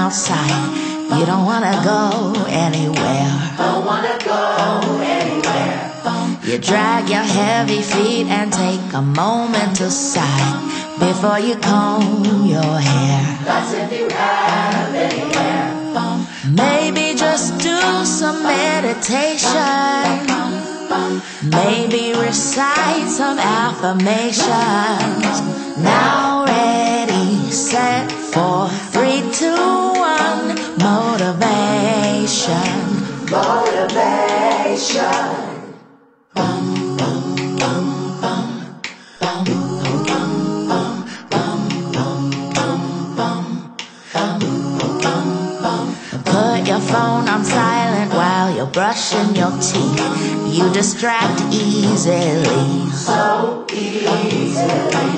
outside. You don't wanna go anywhere. Don't wanna go anywhere. You drag your heavy feet and take a moment to sigh before you comb your hair. That's if you have any hair. Maybe just do some meditation. Maybe recite some affirmations. Now ready, set, 4, 3, 2, 1. Motivation. Motivation. Put your phone on silent while you're brushing your teeth. You distract easily. So easily.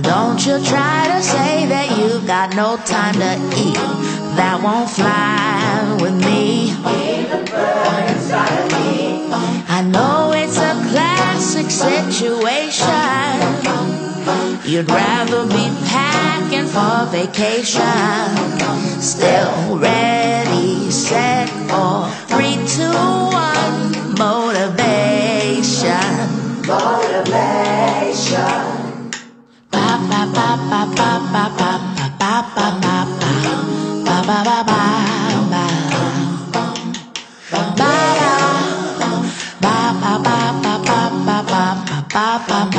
Don't you try to say that you've got no time to eat. That won't fly with me. Even burn inside of me. I know it's a classic situation. You'd rather be packing for vacation. Still ready, set, 4, 3, 2, 1. Motivation. Motivation. Ba ba ba ba ba ba ba ba ba ba ba ba ba ba ba ba. Ba ba ba ba ba ba ba ba ba ba ba.